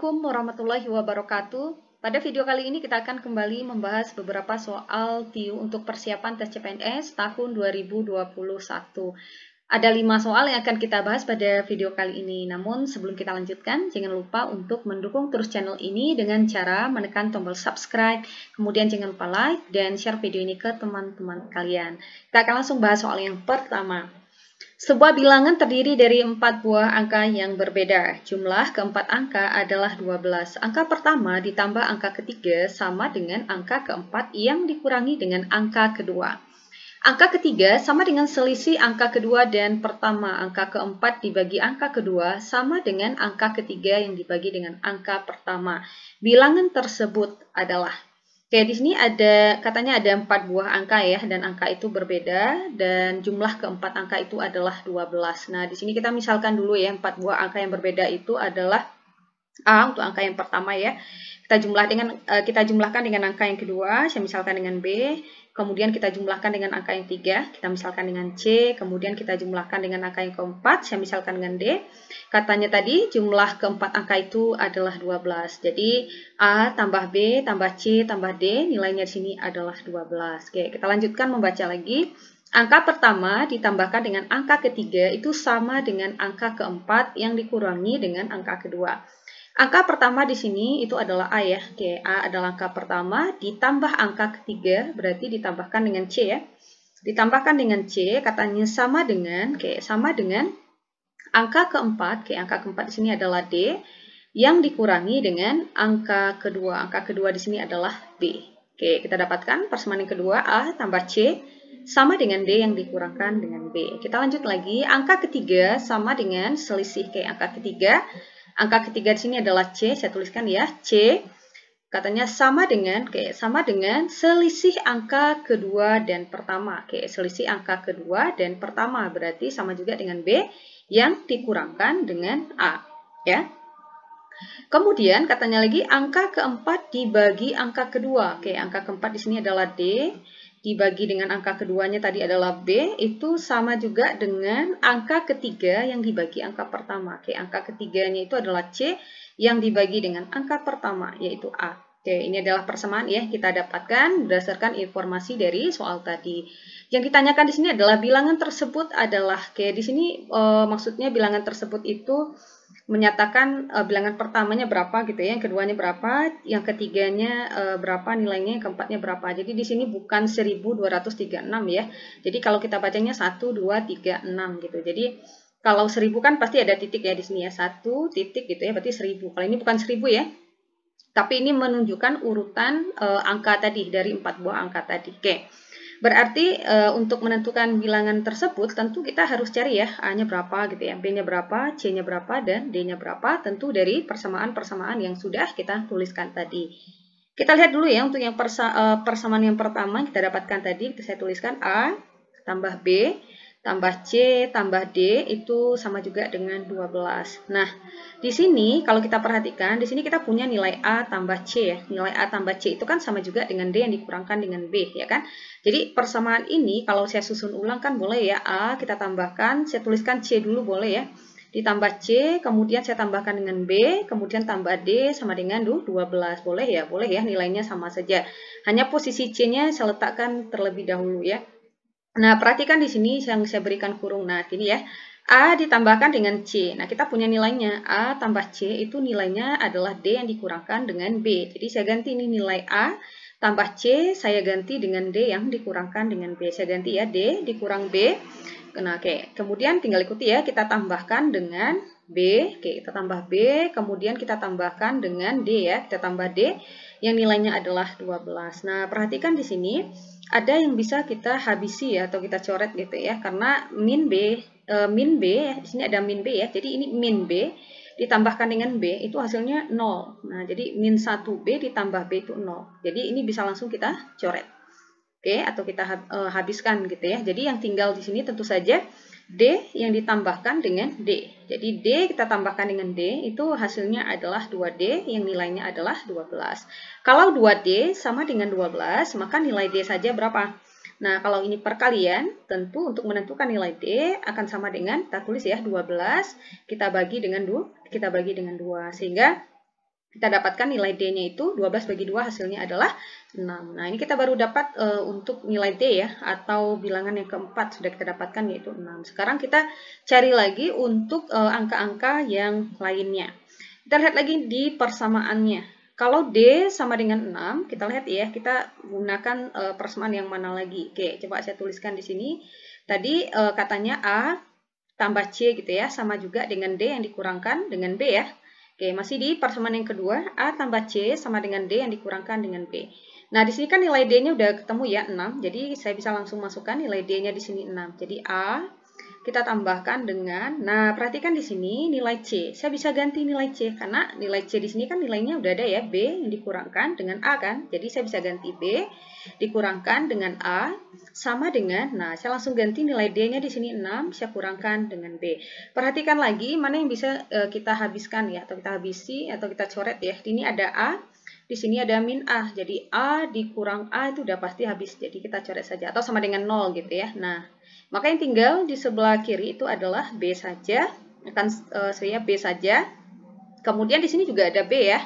Assalamualaikum warahmatullahi wabarakatuh. Pada video kali ini kita akan kembali membahas beberapa soal TIU untuk persiapan tes CPNS tahun 2021. Ada 5 soal yang akan kita bahas pada video kali ini. Namun sebelum kita lanjutkan, jangan lupa untuk mendukung terus channel ini dengan cara menekan tombol subscribe, kemudian jangan lupa like dan share video ini ke teman-teman kalian. Kita akan langsung bahas soal yang pertama. Sebuah bilangan terdiri dari 4 buah angka yang berbeda. Jumlah keempat angka adalah 12. Angka pertama ditambah angka ketiga sama dengan angka keempat yang dikurangi dengan angka kedua. Angka ketiga sama dengan selisih angka kedua dan pertama. Angka keempat dibagi angka kedua sama dengan angka ketiga yang dibagi dengan angka pertama. Bilangan tersebut adalah... Oke, di sini katanya ada 4 buah angka ya, dan angka itu berbeda, dan jumlah keempat angka itu adalah 12. Nah, di sini kita misalkan dulu ya, 4 buah angka yang berbeda itu adalah A untuk angka yang pertama ya. Kita jumlahkan dengan angka yang kedua, saya misalkan dengan B, kemudian kita jumlahkan dengan angka yang 3, kita misalkan dengan C, kemudian kita jumlahkan dengan angka yang keempat, saya misalkan dengan D. Katanya tadi jumlah keempat angka itu adalah 12. Jadi A tambah B tambah C tambah D, nilainya di sini adalah 12. Oke, kita lanjutkan membaca lagi. Angka pertama ditambahkan dengan angka ketiga itu sama dengan angka keempat yang dikurangi dengan angka kedua. Angka pertama di sini itu adalah A ya. Oke, A adalah angka pertama ditambah angka ketiga, berarti ditambahkan dengan C ya. Ditambahkan dengan C, katanya sama dengan angka keempat. Oke, angka keempat di sini adalah D yang dikurangi dengan angka kedua. Angka kedua di sini adalah B. Oke, kita dapatkan persamaan yang kedua, A tambah C sama dengan D yang dikurangkan dengan B. Kita lanjut lagi, angka ketiga sama dengan selisih. Oke, angka ketiga. Angka ketiga di sini adalah C, saya tuliskan ya, C. Katanya sama dengan selisih angka kedua dan pertama. Oke, selisih angka kedua dan pertama berarti sama juga dengan B yang dikurangkan dengan A, ya. Kemudian katanya lagi angka keempat dibagi angka kedua. Oke, angka keempat di sini adalah D. Dibagi dengan angka keduanya tadi adalah B, itu sama juga dengan angka ketiga yang dibagi angka pertama. Oke, angka ketiganya itu adalah C yang dibagi dengan angka pertama, yaitu A. Oke, ini adalah persamaan ya, kita dapatkan berdasarkan informasi dari soal tadi. Yang ditanyakan di sini adalah bilangan tersebut adalah, oke, di sini maksudnya bilangan tersebut itu menyatakan bilangan pertamanya berapa gitu ya, yang keduanya berapa, yang ketiganya berapa nilainya, yang keempatnya berapa. Jadi di sini bukan 1236 ya. Jadi kalau kita bacanya 1 2 3 6 gitu. Jadi kalau 1000 kan pasti ada titik ya di sini ya, 1 titik gitu ya, berarti 1000. Kalau ini bukan 1000 ya. Tapi ini menunjukkan urutan angka tadi dari 4 buah angka tadi. Oke. Berarti untuk menentukan bilangan tersebut tentu kita harus cari ya A-nya berapa gitu ya, B-nya berapa, C-nya berapa, dan D-nya berapa, tentu dari persamaan-persamaan yang sudah kita tuliskan tadi. Kita lihat dulu ya untuk yang persamaan yang pertama kita dapatkan tadi, saya tuliskan A tambah B tambah C tambah D itu sama juga dengan 12. Nah, di sini kalau kita perhatikan, di sini kita punya nilai A tambah C ya. Nilai A tambah C itu kan sama juga dengan D yang dikurangkan dengan B ya kan. Jadi persamaan ini kalau saya susun ulang kan boleh ya, A kita tambahkan, saya tuliskan C dulu boleh ya. Ditambah C, kemudian saya tambahkan dengan B, kemudian tambah D sama dengan 12. Boleh ya nilainya sama saja. Hanya posisi C-nya saya letakkan terlebih dahulu ya. Nah, perhatikan di sini yang saya berikan kurung. Nah, ini ya. A ditambahkan dengan C. Nah, kita punya nilainya. A tambah C itu nilainya adalah D yang dikurangkan dengan B. Jadi, saya ganti ini nilai A tambah C, saya ganti dengan D yang dikurangkan dengan B. Saya ganti ya, D dikurang B. Nah, oke. Kemudian tinggal ikuti ya, kita tambahkan dengan B. Oke, kita tambah B, kemudian kita tambahkan dengan D ya. Kita tambah D yang nilainya adalah 12. Nah, perhatikan di sini ada yang bisa kita habisi ya atau kita coret gitu ya, karena min B ya, di sini ada min B ya. Jadi ini min B ditambahkan dengan B itu hasilnya 0. Nah, jadi min 1B ditambah B itu 0. Jadi ini bisa langsung kita coret. Oke, atau kita habiskan gitu ya. Jadi yang tinggal di sini tentu saja D yang ditambahkan dengan D. Jadi D kita tambahkan dengan D, itu hasilnya adalah 2D yang nilainya adalah 12. Kalau 2D sama dengan 12, maka nilai D saja berapa? Nah, kalau ini perkalian, tentu untuk menentukan nilai D akan sama dengan, kita tulis ya, 12, kita bagi dengan 2, sehingga kita dapatkan nilai D-nya itu 12 bagi 2 hasilnya adalah 6. Nah, ini kita baru dapat untuk nilai D ya, atau bilangan yang keempat sudah kita dapatkan yaitu 6. Sekarang kita cari lagi untuk angka-angka yang lainnya. Kita lihat lagi di persamaannya. Kalau D sama dengan 6, kita lihat ya, kita gunakan persamaan yang mana lagi. Oke, coba saya tuliskan di sini. Tadi katanya A tambah C gitu ya, sama juga dengan D yang dikurangkan dengan B ya. Oke, masih di persamaan yang kedua, A tambah C sama dengan D yang dikurangkan dengan B. Nah, di sini kan nilai D-nya udah ketemu ya, 6. Jadi, saya bisa langsung masukkan nilai D-nya di sini 6. Jadi, A kita tambahkan dengan, nah perhatikan di sini nilai C. Saya bisa ganti nilai C, karena nilai C di sini kan nilainya udah ada ya, B yang dikurangkan dengan A kan. Jadi, saya bisa ganti B dikurangkan dengan A sama dengan, nah saya langsung ganti nilai D-nya di sini 6, saya kurangkan dengan B. Perhatikan lagi mana yang bisa kita habiskan ya, atau kita habisi, atau kita coret ya. Ini ada A, di sini ada min A. Jadi A dikurang A itu udah pasti habis. Jadi kita coret saja, atau sama dengan 0 gitu ya. Nah, maka yang tinggal di sebelah kiri itu adalah B saja. Akan saya B saja. Kemudian di sini juga ada B ya.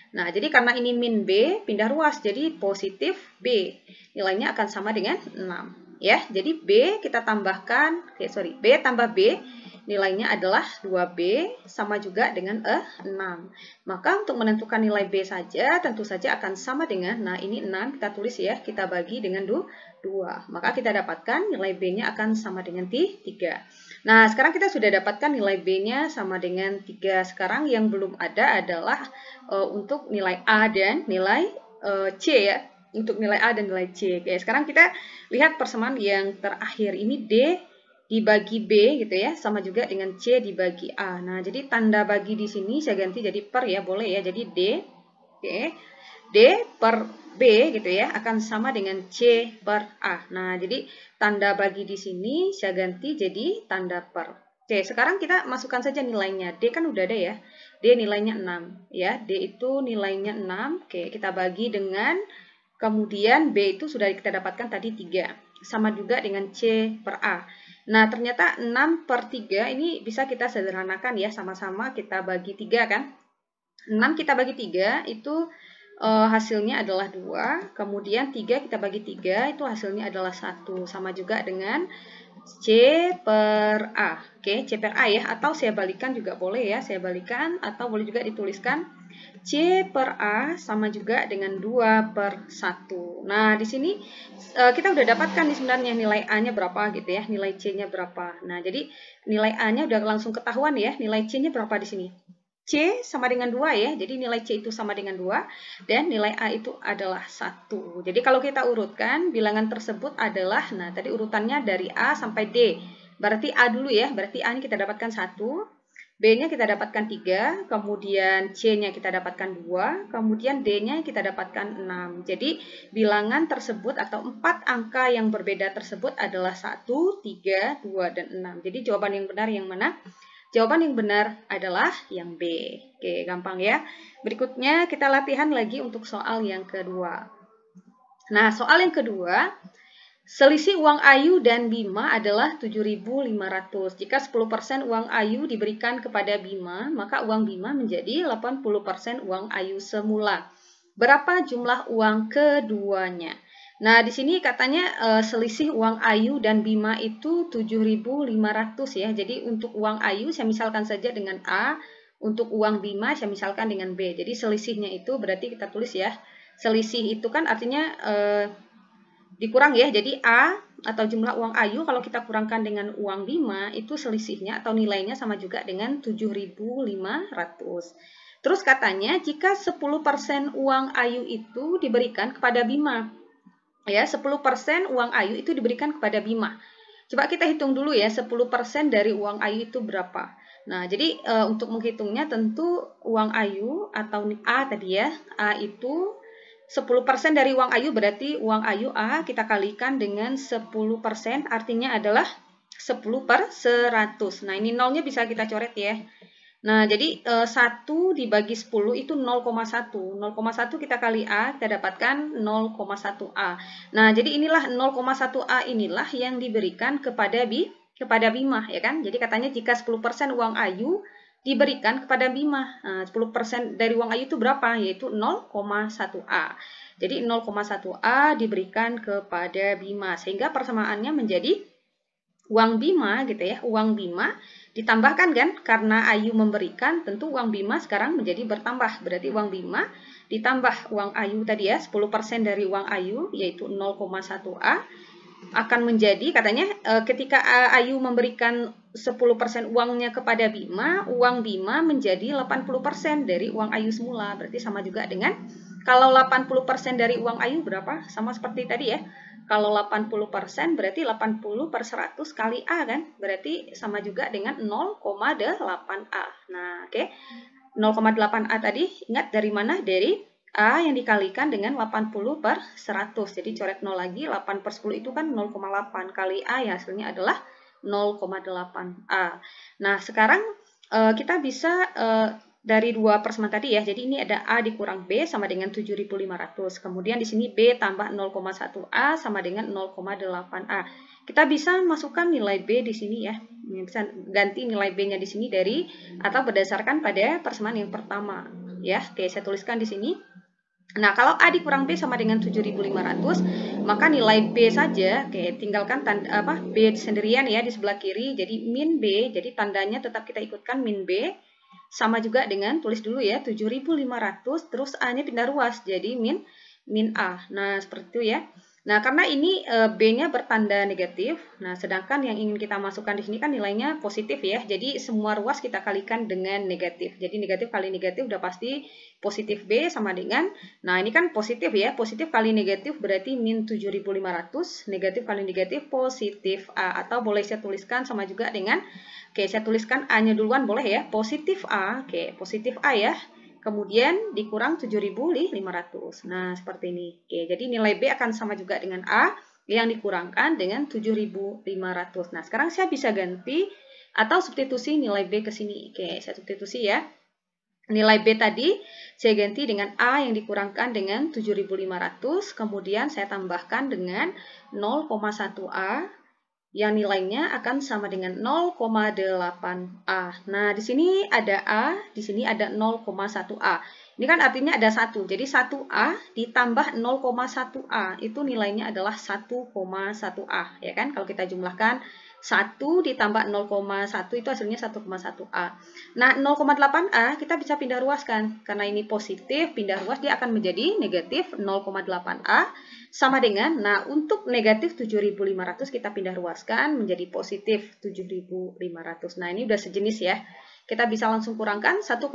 Nah, jadi karena ini min B, pindah ruas, jadi positif B. Nilainya akan sama dengan 6. Ya, jadi B kita tambahkan, B tambah B, nilainya adalah 2B, sama juga dengan 6. Maka untuk menentukan nilai B saja, tentu saja akan sama dengan, nah ini 6, kita tulis ya, kita bagi dengan 2. Maka kita dapatkan nilai B-nya akan sama dengan 3. Nah, sekarang kita sudah dapatkan nilai B-nya sama dengan 3. Sekarang yang belum ada adalah untuk nilai A dan nilai C ya. Untuk nilai A dan nilai C. Oke, sekarang kita lihat persamaan yang terakhir. Ini D dibagi B gitu ya, sama juga dengan C dibagi A. Nah, jadi tanda bagi di sini saya ganti jadi per ya, boleh ya. Jadi D, oke, D per B gitu ya, akan sama dengan C per A. Nah, jadi tanda bagi di sini saya ganti jadi tanda per. Oke, sekarang kita masukkan saja nilainya. D kan udah ada ya. D nilainya 6 ya. D itu nilainya 6. Oke, kita bagi dengan, kemudian B itu sudah kita dapatkan tadi 3. Sama juga dengan C per A. Nah, ternyata 6 per 3 ini bisa kita sederhanakan ya. Sama-sama kita bagi 3 kan. 6 kita bagi 3 itu hasilnya adalah 2. Kemudian 3 kita bagi 3 itu hasilnya adalah 1. Sama juga dengan C per A. Oke, C per A ya. Atau saya balikan juga boleh ya. Saya balikan atau boleh juga dituliskan C per A sama juga dengan 2 per 1. Nah, di sini kita udah dapatkan nih sebenarnya nilai A-nya berapa gitu ya. Nilai C-nya berapa. Nah, jadi nilai A-nya udah langsung ketahuan ya. Nilai C-nya berapa di sini. C sama dengan 2 ya. Jadi nilai C itu sama dengan 2 dan nilai A itu adalah 1. Jadi kalau kita urutkan bilangan tersebut adalah, nah tadi urutannya dari A sampai D. Berarti A dulu ya. Berarti A-nya kita dapatkan 1. B-nya kita dapatkan 3, kemudian C-nya kita dapatkan 2, kemudian D-nya kita dapatkan 6. Jadi bilangan tersebut atau 4 angka yang berbeda tersebut adalah 1, 3, 2, dan 6. Jadi jawaban yang benar yang mana? Jawaban yang benar adalah yang B. Oke, gampang ya. Berikutnya kita latihan lagi untuk soal yang kedua. Nah, soal yang kedua, selisih uang Ayu dan Bima adalah 7.500. Jika 10% uang Ayu diberikan kepada Bima, maka uang Bima menjadi 80% uang Ayu semula. Berapa jumlah uang keduanya? Nah, di sini katanya selisih uang Ayu dan Bima itu 7.500 ya. Jadi untuk uang Ayu saya misalkan saja dengan A, untuk uang Bima saya misalkan dengan B. Jadi selisihnya itu berarti kita tulis ya. Selisih itu kan artinya dikurang ya. Jadi A atau jumlah uang Ayu kalau kita kurangkan dengan uang Bima itu selisihnya atau nilainya sama juga dengan 7.500. Terus katanya jika 10% uang Ayu itu diberikan kepada Bima. Ya, 10% uang Ayu itu diberikan kepada Bima. Coba kita hitung dulu ya, 10% dari uang Ayu itu berapa. Nah, jadi untuk menghitungnya tentu uang Ayu atau A tadi ya, A itu 10% dari uang Ayu berarti uang Ayu A kita kalikan dengan 10% artinya adalah 10 per 100. Nah, ini nolnya bisa kita coret ya. Nah, jadi 1 dibagi 10 itu 0,1. 0,1 kita kali A, kita dapatkan 0,1A. Nah, jadi inilah 0,1A inilah yang diberikan kepada Bima, ya kan? Jadi katanya jika 10% uang Ayu diberikan kepada Bima. Nah, 10% dari uang Ayu itu berapa? Yaitu 0,1A. Jadi 0,1A diberikan kepada Bima, sehingga persamaannya menjadi uang Bima gitu ya. Uang Bima ditambahkan kan, karena Ayu memberikan, tentu uang Bima sekarang menjadi bertambah. Berarti uang Bima ditambah uang Ayu tadi ya, 10% dari uang Ayu yaitu 0,1A akan menjadi, katanya ketika Ayu memberikan 10% uangnya kepada Bima, uang Bima menjadi 80% dari uang Ayu semula. Berarti sama juga dengan, kalau 80% dari uang Ayu berapa? Sama seperti tadi ya. Kalau 80% berarti 80 per 100 kali A kan? Berarti sama juga dengan 0,8A. Nah, oke. 0,8A tadi, ingat dari mana? Dari A yang dikalikan dengan 80 per 100. Jadi coret 0 lagi, 8 per 10 itu kan 0,8 kali A ya, hasilnya adalah 0,8A. Nah, sekarang kita bisa dari dua persamaan tadi ya. Jadi ini ada A dikurang B sama dengan 7.500. Kemudian di sini B tambah 0,1A sama dengan 0,8A. Kita bisa masukkan nilai B di sini ya. Bisa ganti nilai B-nya di sini dari atau berdasarkan pada persamaan yang pertama ya. Oke, saya tuliskan di sini. Nah, kalau A dikurang B sama dengan 7.500, maka nilai B saja, oke, tinggalkan tanda, B sendirian ya di sebelah kiri, jadi min B, jadi tandanya tetap kita ikutkan min B, sama juga dengan, tulis dulu ya, 7.500, terus A-nya pindah ruas, jadi min A. Nah, seperti itu ya. Nah, karena ini B-nya bertanda negatif, nah sedangkan yang ingin kita masukkan di sini kan nilainya positif ya, jadi semua ruas kita kalikan dengan negatif. Jadi negatif kali negatif udah pasti positif B sama dengan, nah ini kan positif ya, positif kali negatif berarti min 7.500, negatif kali negatif positif A, atau boleh saya tuliskan sama juga dengan, oke saya tuliskan A-nya duluan boleh ya, positif A, oke positif A ya. Kemudian dikurang 7.500. Nah, seperti ini. Oke, jadi nilai B akan sama juga dengan A yang dikurangkan dengan 7.500. Nah, sekarang saya bisa ganti atau substitusi nilai B ke sini. Oke, saya substitusi ya. Nilai B tadi saya ganti dengan A yang dikurangkan dengan 7.500. Kemudian saya tambahkan dengan 0,1A. Yang nilainya akan sama dengan 0,8A. Nah, di sini ada A, di sini ada 0,1A. Ini kan artinya ada 1. Jadi 1A ditambah 0,1A itu nilainya adalah 1,1A. Ya kan? Kalau kita jumlahkan 1 ditambah 0,1 itu hasilnya 1,1A. Nah, 0,8A kita bisa pindah ruaskan. Karena ini positif, pindah ruas dia akan menjadi negatif 0,8A. Sama dengan, nah untuk negatif 7.500 kita pindah ruaskan menjadi positif 7.500. Nah ini udah sejenis ya. Kita bisa langsung kurangkan 1,1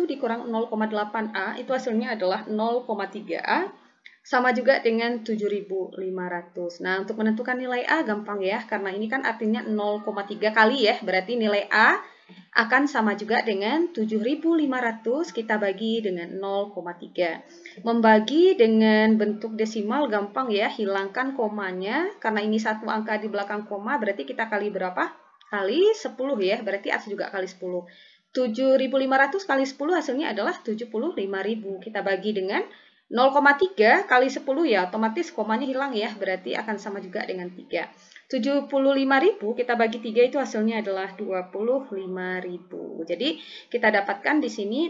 dikurang 0,8A itu hasilnya adalah 0,3A. Sama juga dengan 7.500. Nah untuk menentukan nilai A gampang ya. Karena ini kan artinya 0,3 kali ya. Berarti nilai A akan sama juga dengan 7.500 kita bagi dengan 0,3. Membagi dengan bentuk desimal gampang ya, hilangkan komanya. Karena ini satu angka di belakang koma, berarti kita kali berapa? Kali 10 ya, berarti A juga kali 10. 7.500 kali 10 hasilnya adalah 75.000. Kita bagi dengan 0,3 kali 10 ya, otomatis komanya hilang ya, berarti akan sama juga dengan 3. 75.000 kita bagi 3 itu hasilnya adalah 25.000. Jadi kita dapatkan di sini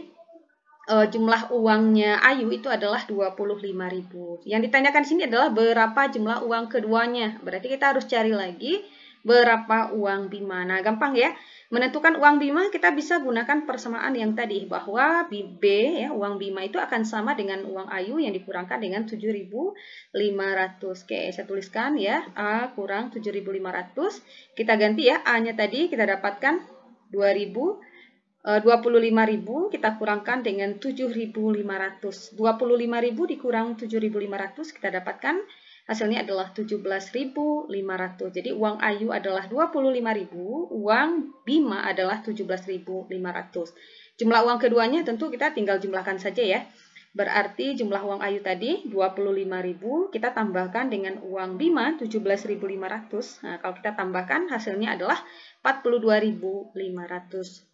jumlah uangnya Ayu itu adalah 25.000. Yang ditanyakan di sini adalah berapa jumlah uang keduanya. Berarti kita harus cari lagi berapa uang Bima. Nah, gampang ya. Menentukan uang Bima kita bisa gunakan persamaan yang tadi bahwa B ya, uang Bima itu akan sama dengan uang Ayu yang dikurangkan dengan 7.500. Oke, saya tuliskan ya, A kurang 7.500. Kita ganti ya, A-nya tadi kita dapatkan 25.000 kita kurangkan dengan 7.500. 25.000 dikurang 7.500 kita dapatkan hasilnya adalah 17.500. Jadi uang Ayu adalah 25.000, uang Bima adalah 17.500. Jumlah uang keduanya tentu kita tinggal jumlahkan saja ya. Berarti jumlah uang Ayu tadi 25.000 kita tambahkan dengan uang Bima 17.500. Nah, kalau kita tambahkan hasilnya adalah 42.500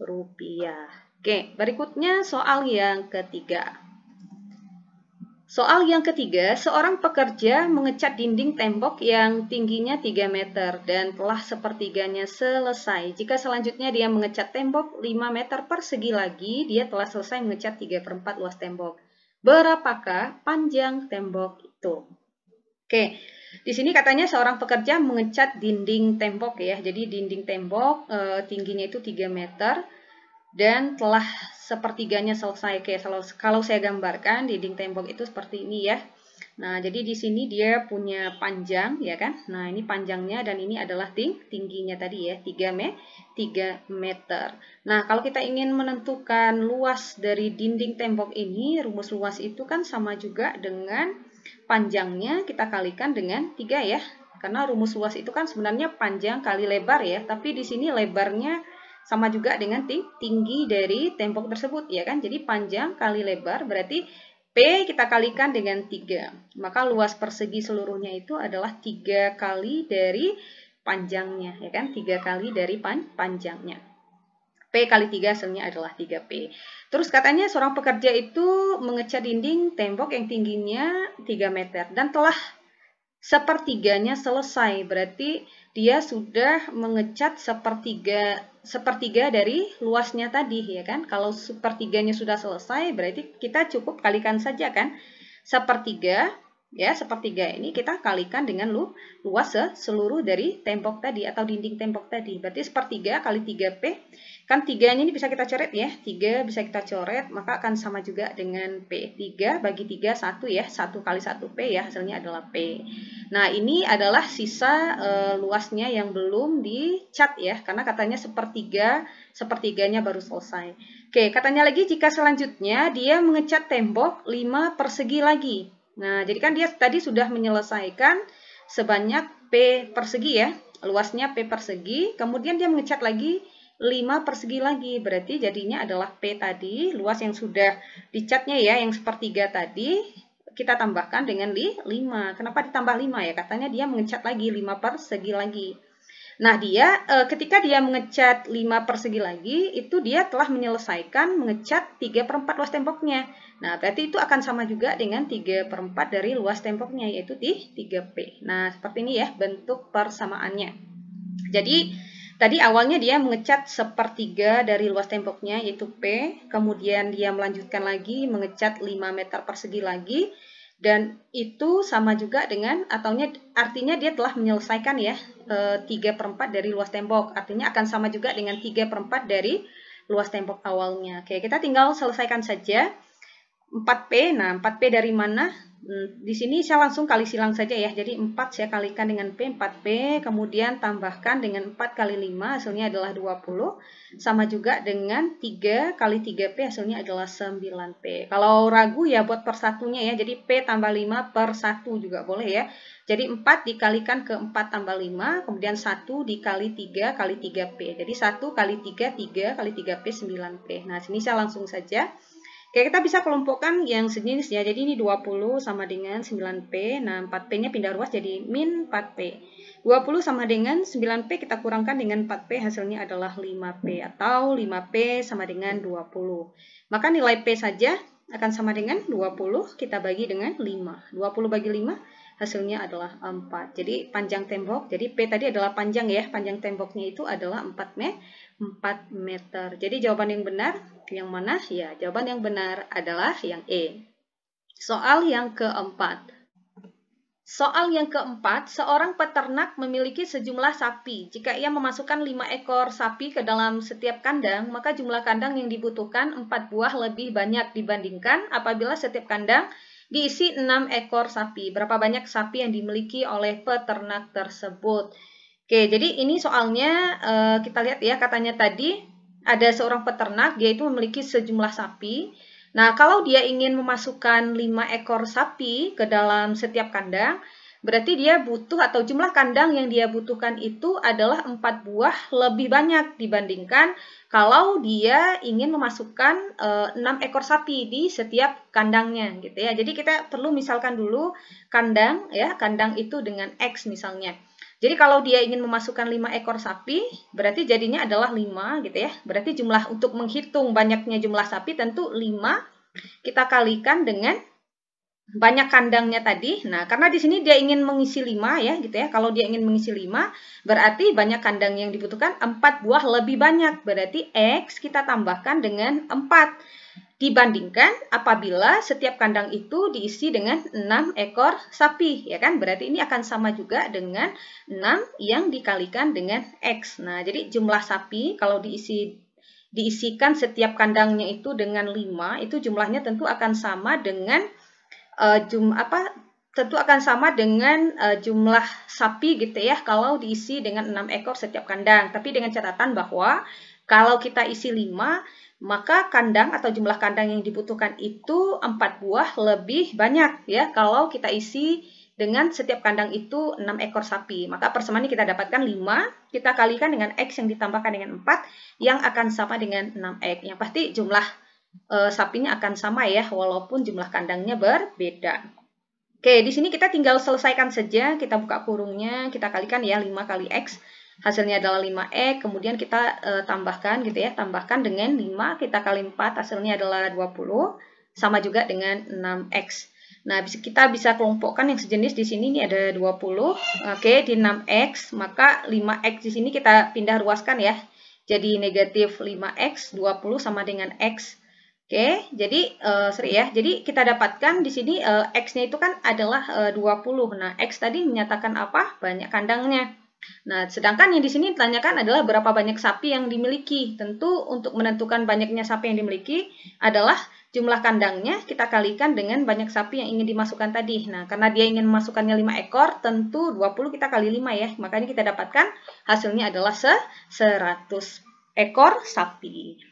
rupiah. Oke, berikutnya soal yang ketiga. Soal yang ketiga, seorang pekerja mengecat dinding tembok yang tingginya 3 meter dan telah sepertiganya selesai. Jika selanjutnya dia mengecat tembok 5 meter persegi lagi, dia telah selesai mengecat 3/4 luas tembok. Berapakah panjang tembok itu? Oke, di sini katanya seorang pekerja mengecat dinding tembok ya. Jadi dinding tembok tingginya itu 3 meter dan telah sepertiganya selesai. Oke, kalau saya gambarkan dinding tembok itu seperti ini ya. Nah, jadi di sini dia punya panjang ya kan. Nah, ini panjangnya dan ini adalah tingginya tadi ya, 3 meter. Nah, kalau kita ingin menentukan luas dari dinding tembok ini, rumus luas itu kan sama juga dengan panjangnya kita kalikan dengan 3 ya. Karena rumus luas itu kan sebenarnya panjang kali lebar ya, tapi di sini lebarnya sama juga dengan tinggi dari tembok tersebut ya kan. Jadi panjang kali lebar berarti P kita kalikan dengan 3. Maka luas persegi seluruhnya itu adalah 3 kali dari panjangnya ya kan. 3 kali dari panjangnya. P kali 3 hasilnya adalah 3P. Terus katanya seorang pekerja itu mengecat dinding tembok yang tingginya 3 meter dan telah sepertiganya selesai, berarti dia sudah mengecat sepertiga dari luasnya tadi ya kan. Kalau sepertiganya sudah selesai berarti kita cukup kalikan saja kan. Sepertiga ya, sepertiga ini kita kalikan dengan luas seluruh dari tembok tadi atau dinding tembok tadi. Berarti sepertiga kali 3P. Kan 3-nya ini bisa kita coret ya. 3 bisa kita coret, maka akan sama juga dengan P. 3 bagi 3, 1 ya. 1 kali 1P ya, hasilnya adalah P. Nah, ini adalah sisa luasnya yang belum dicat ya. Karena katanya sepertiganya baru selesai. Oke, katanya lagi jika selanjutnya dia mengecat tembok 5 persegi lagi. Nah, jadi kan dia tadi sudah menyelesaikan sebanyak P persegi ya. Luasnya P persegi, kemudian dia mengecat lagi 5 persegi lagi, berarti jadinya adalah P tadi, luas yang sudah dicatnya ya, yang sepertiga tadi, kita tambahkan dengan 5. Kenapa ditambah 5 ya? Katanya dia mengecat lagi 5 persegi lagi. Nah, dia ketika dia mengecat 5 persegi lagi, itu dia telah menyelesaikan mengecat 3/4 luas temboknya. Nah, berarti itu akan sama juga dengan 3/4 dari luas temboknya, yaitu 3P. Nah, seperti ini ya bentuk persamaannya. Jadi, tadi awalnya dia mengecat sepertiga dari luas temboknya yaitu P, kemudian dia melanjutkan lagi mengecat 5 meter persegi lagi, dan itu sama juga dengan artinya dia telah menyelesaikan ya 3/4 dari luas tembok, artinya akan sama juga dengan 3/4 dari luas tembok awalnya. Oke, kita tinggal selesaikan saja 4P. Nah, 4P dari mana? Di sini saya langsung kali silang saja ya. Jadi 4 saya kalikan dengan P, 4P, kemudian tambahkan dengan 4 kali 5, hasilnya adalah 20. Sama juga dengan 3 kali 3P, hasilnya adalah 9P. Kalau ragu ya buat per satunya ya. Jadi P tambah 5 per 1 juga boleh ya. Jadi 4 dikalikan ke 4 tambah 5, kemudian 1 dikali 3 kali 3P. Jadi 1 kali 3, 3 kali 3P, 9P. Nah, sini saya langsung saja. Oke, kita bisa kelompokkan yang sejenis ya. Jadi ini 20 sama dengan 9P. Nah, 4P-nya pindah ruas jadi min 4P. 20 sama dengan 9P, kita kurangkan dengan 4P, hasilnya adalah 5P. Atau 5P sama dengan 20. Maka nilai P saja akan sama dengan 20, kita bagi dengan 5. 20 bagi 5, hasilnya adalah 4. Jadi panjang tembok, jadi P tadi adalah panjang ya. Panjang temboknya itu adalah 4 meter. Jadi jawaban yang benar yang mana? Ya, jawaban yang benar adalah yang E. Soal yang keempat. Soal yang keempat, seorang peternak memiliki sejumlah sapi. Jika ia memasukkan 5 ekor sapi ke dalam setiap kandang, maka jumlah kandang yang dibutuhkan 4 buah lebih banyak dibandingkan apabila setiap kandang diisi 6 ekor sapi. Berapa banyak sapi yang dimiliki oleh peternak tersebut? Oke, jadi ini soalnya kita lihat ya, katanya tadi ada seorang peternak, dia itu memiliki sejumlah sapi. Nah, kalau dia ingin memasukkan 5 ekor sapi ke dalam setiap kandang, berarti dia butuh atau jumlah kandang yang dia butuhkan itu adalah 4 buah lebih banyak dibandingkan kalau dia ingin memasukkan 6 ekor sapi di setiap kandangnya gitu ya. Jadi kita perlu misalkan dulu kandang ya, kandang itu dengan X misalnya. Jadi kalau dia ingin memasukkan 5 ekor sapi, berarti jadinya adalah 5 gitu ya. Berarti jumlah untuk menghitung banyaknya jumlah sapi tentu 5 kita kalikan dengan banyak kandangnya tadi. Nah, karena di sini dia ingin mengisi 5 ya, gitu ya. Kalau dia ingin mengisi 5, berarti banyak kandang yang dibutuhkan 4 buah lebih banyak. Berarti X kita tambahkan dengan 4. Dibandingkan apabila setiap kandang itu diisi dengan 6 ekor sapi, ya kan? Berarti ini akan sama juga dengan 6 yang dikalikan dengan X. Nah, jadi jumlah sapi kalau diisikan setiap kandangnya itu dengan 5, itu jumlahnya tentu akan sama dengan jumlah sapi gitu ya kalau diisi dengan 6 ekor setiap kandang. Tapi dengan catatan bahwa kalau kita isi 5, maka kandang atau jumlah kandang yang dibutuhkan itu 4 buah lebih banyak ya kalau kita isi dengan setiap kandang itu 6 ekor sapi. Maka persamaan ini kita dapatkan 5, kita kalikan dengan X yang ditambahkan dengan 4 yang akan sama dengan 6X. Yang pasti jumlah sapinya akan sama ya, walaupun jumlah kandangnya berbeda. Oke, di sini kita tinggal selesaikan saja, kita buka kurungnya, kita kalikan ya 5 kali X, hasilnya adalah 5X, kemudian kita tambahkan gitu ya, tambahkan dengan 5, kita kali 4, hasilnya adalah 20, sama juga dengan 6X. Nah, kita bisa kelompokkan yang sejenis di sini, ini ada 20, oke, di 6X, maka 5X di sini kita pindah ruaskan ya, jadi negatif 5X, 20 sama dengan X. Oke, jadi jadi kita dapatkan di sini X-nya itu kan adalah 20. Nah, X tadi menyatakan apa? Banyak kandangnya. Nah, sedangkan yang di sini ditanyakan adalah berapa banyak sapi yang dimiliki. Tentu untuk menentukan banyaknya sapi yang dimiliki adalah jumlah kandangnya kita kalikan dengan banyak sapi yang ingin dimasukkan tadi. Nah, karena dia ingin memasukkannya 5 ekor, tentu 20 kita kali 5 ya. Makanya kita dapatkan hasilnya adalah 100 ekor sapi.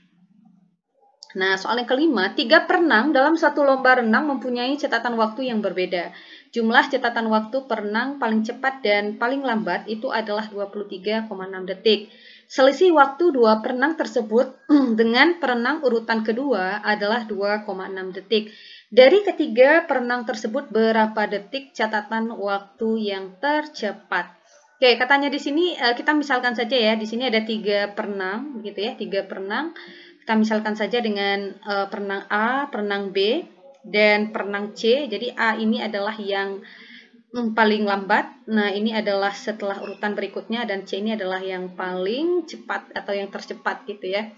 Nah, soal yang kelima, 3 perenang dalam satu lomba renang mempunyai catatan waktu yang berbeda. Jumlah catatan waktu perenang paling cepat dan paling lambat itu adalah 23,6 detik. Selisih waktu 2 perenang tersebut dengan perenang urutan kedua adalah 2,6 detik. Dari ketiga perenang tersebut, berapa detik catatan waktu yang tercepat? Oke, katanya di sini kita misalkan saja ya, di sini ada 3 perenang, gitu ya, 3 perenang. Kita misalkan saja dengan perenang A, perenang B, dan perenang C. Jadi A ini adalah yang paling lambat. Nah, ini adalah setelah urutan berikutnya, dan C ini adalah yang paling cepat atau yang tercepat gitu ya.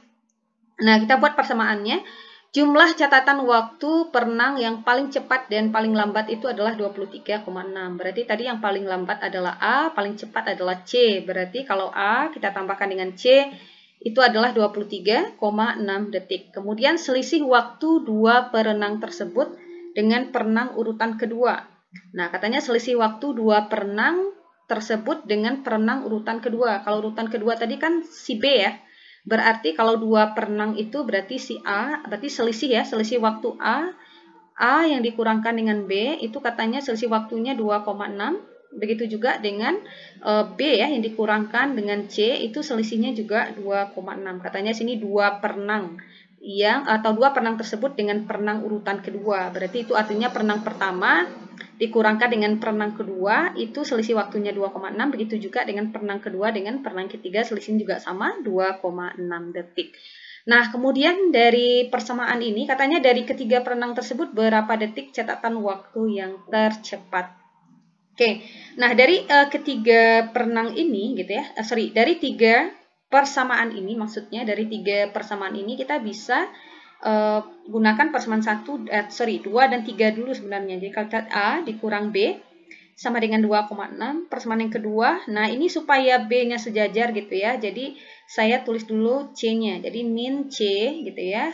Nah, kita buat persamaannya. Jumlah catatan waktu perenang yang paling cepat dan paling lambat itu adalah 23,6. Berarti tadi yang paling lambat adalah A, paling cepat adalah C. Berarti kalau A kita tambahkan dengan C, itu adalah 23,6 detik. Kemudian selisih waktu 2 perenang tersebut dengan perenang urutan kedua. Nah, katanya selisih waktu 2 perenang tersebut dengan perenang urutan kedua. Kalau urutan kedua tadi kan si B ya. Berarti kalau 2 perenang itu berarti si A, berarti selisih ya, selisih waktu A yang dikurangkan dengan B, itu katanya selisih waktunya 2,6. Begitu juga dengan B ya yang dikurangkan dengan C, itu selisihnya juga 2,6. Katanya sini 2 perenang atau 2 perenang tersebut dengan perenang urutan kedua. Berarti itu artinya perenang pertama dikurangkan dengan perenang kedua itu selisih waktunya 2,6. Begitu juga dengan perenang kedua dengan perenang ketiga selisihnya juga sama 2,6 detik. Nah, kemudian dari persamaan ini katanya dari ketiga perenang tersebut berapa detik catatan waktu yang tercepat. Oke, nah dari ketiga perenang ini gitu ya, dari 3 persamaan ini, maksudnya dari 3 persamaan ini kita bisa gunakan persamaan 2 dan 3 dulu sebenarnya. Jadi kalau A dikurang B sama dengan 2,6, persamaan yang kedua, nah ini supaya B-nya sejajar gitu ya, jadi saya tulis dulu C-nya, jadi min C gitu ya.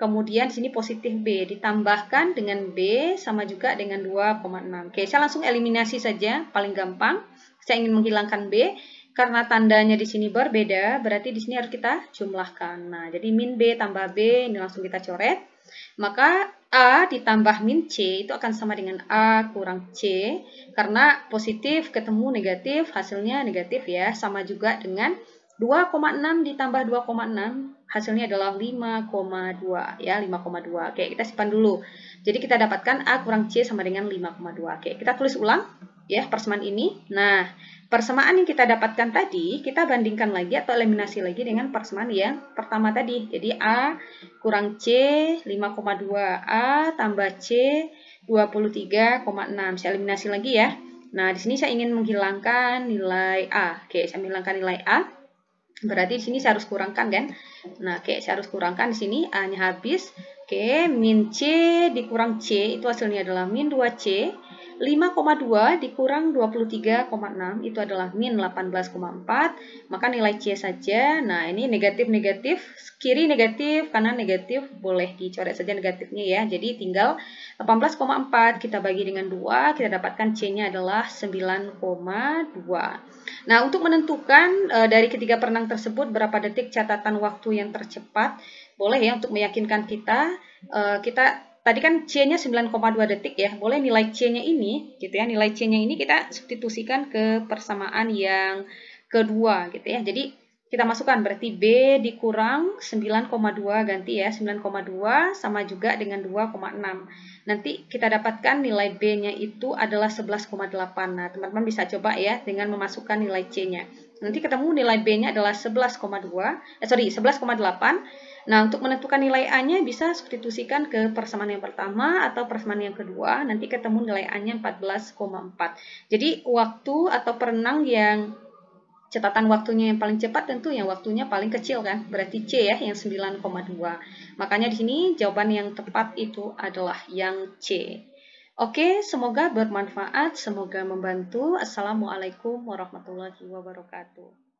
Kemudian di sini positif B ditambahkan dengan B sama juga dengan 2,6. Oke, saya langsung eliminasi saja, paling gampang. Saya ingin menghilangkan B karena tandanya di sini berbeda, berarti di sini harus kita jumlahkan. Nah, jadi min B tambah B ini langsung kita coret. Maka A ditambah min C itu akan sama dengan A kurang C. Karena positif ketemu negatif, hasilnya negatif ya, sama juga dengan 2,6 ditambah 2,6 hasilnya adalah 5,2 ya, 5,2. Oke, kita simpan dulu. Jadi kita dapatkan A kurang C sama dengan 5,2. Oke, kita tulis ulang ya persamaan ini. Nah, persamaan yang kita dapatkan tadi kita bandingkan lagi atau eliminasi lagi dengan persamaan yang pertama tadi. Jadi A kurang C 5,2, A tambah C 23,6. Saya eliminasi lagi ya. Nah, di sini saya ingin menghilangkan nilai A. Oke, saya menghilangkan nilai A. Berarti di sini saya harus kurangkan kan? Nah, oke, saya harus kurangkan di sini A-nya habis. Oke, min C dikurang C itu hasilnya adalah min 2C. 5,2 dikurang 23,6 itu adalah min 18,4. Maka nilai C saja. Nah, ini negatif-negatif, kiri negatif, kanan negatif, boleh dicoret saja negatifnya ya. Jadi tinggal 18,4 kita bagi dengan 2, kita dapatkan C-nya adalah 9,2. Nah, untuk menentukan dari ketiga perenang tersebut berapa detik catatan waktu yang tercepat, boleh ya untuk meyakinkan kita, tadi kan C-nya 9,2 detik ya, boleh nilai C-nya ini, gitu ya, nilai C-nya ini kita substitusikan ke persamaan yang kedua, gitu ya. Jadi kita masukkan berarti B dikurang 9,2 ganti ya, 9,2 sama juga dengan 2,6. Nanti kita dapatkan nilai B-nya itu adalah 11,8. Nah, teman-teman bisa coba ya dengan memasukkan nilai C-nya. Nanti ketemu nilai B-nya adalah 11,8. Nah, untuk menentukan nilai A-nya bisa substitusikan ke persamaan yang pertama atau persamaan yang kedua. Nanti ketemu nilai A-nya 14,4. Jadi, waktu atau perenang yang catatan waktunya yang paling cepat tentu yang waktunya paling kecil kan, berarti C ya yang 9,2. Makanya di sini jawaban yang tepat itu adalah yang C. Oke, semoga bermanfaat, semoga membantu. Assalamualaikum warahmatullahi wabarakatuh.